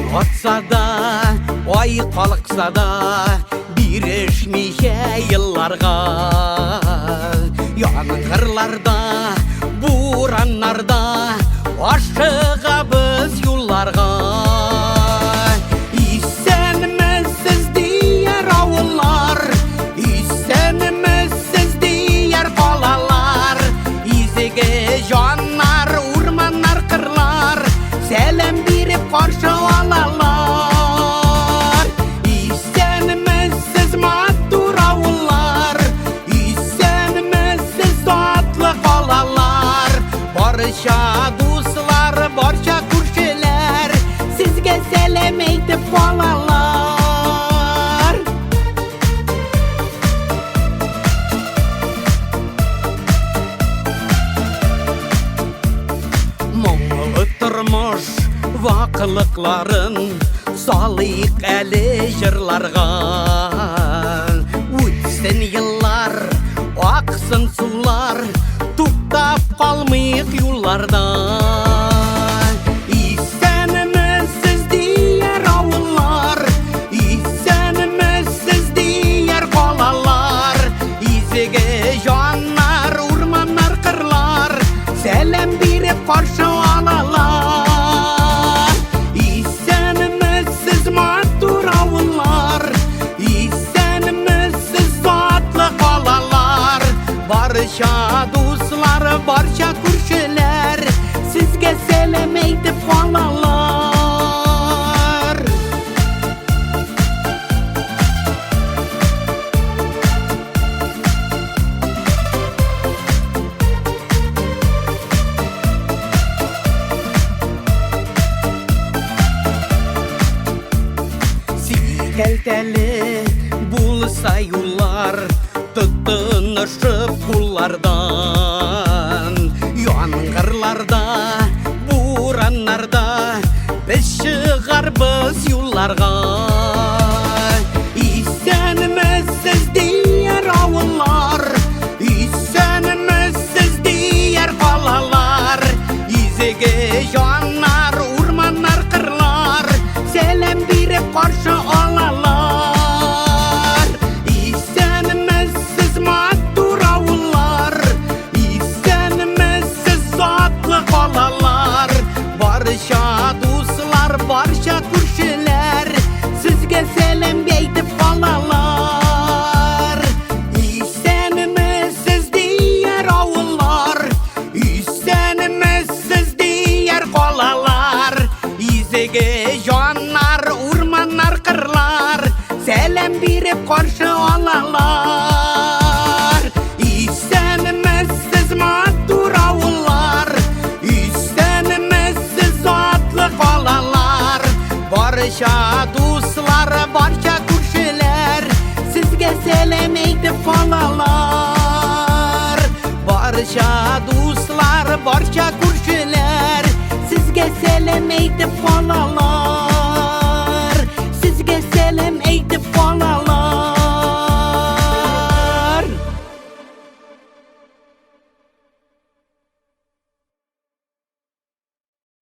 Atsa da, ой қалықса да, бирешмейе yıllarga. Яңғырларда, бураннарда, ашыға біз юлларға. Исенімізсіз дейер ауыллар, исенімізсіз дейер қалалар. Изеге жаннар, урманнар, қырлар, сәлем беріп қаршы алалар. Исенімізсіз матур ауыллар, исенімізсіз атлы қалалар. Барша дуслар, барша күршілер, сізге сәлем айтып қалалар. Мұңлы тұрмыш вақылықларын салайық әлі жырларға. Өтсін yıllar, ақсын сулар, туқтап қалмайық юлларда. Исенімізсіз дейер ауыллар, исенімізсіз дейер қалалар. Изеге жаннар, урманнар, қырлар, сәлем беріп қаршы алалар. Исенімізсіз матур ауыллар, исенімізсіз атлы қалалар. Барша дуслар, барша күршілер, сізге сәлем айтып қалалар. Кәлтәлі болса юллар, тұтынышып құллардан. Яңғырларда, бураннарда, біз шығарбыз юлларға. Исенімізсіз дейер ауыллар, исенімізсіз дейер қалалар. Изеге жаннар, урманнар, қырлар, сәлем беріп қаршы алалар. Исенімізсіз матур ауыллар, исенімізсіз атлы қалалар. Барша дуслар, барша күршілер, сізге сәлем айтып қалалар. Исенімізсіз дейер ауыллар, исенімізсіз дейер қалалар. Изеге жаннар, урманнар, қырлар, сәлем беріп қаршы алалар. Исенімізсіз матур ауыллар, исенімізсіз атлы қалалар. Барша дуслар, барша күршілер, сізге сәлем айтып қалалар. Барша дуслар, барша күршілер, сізге сәлем айтып қалалар.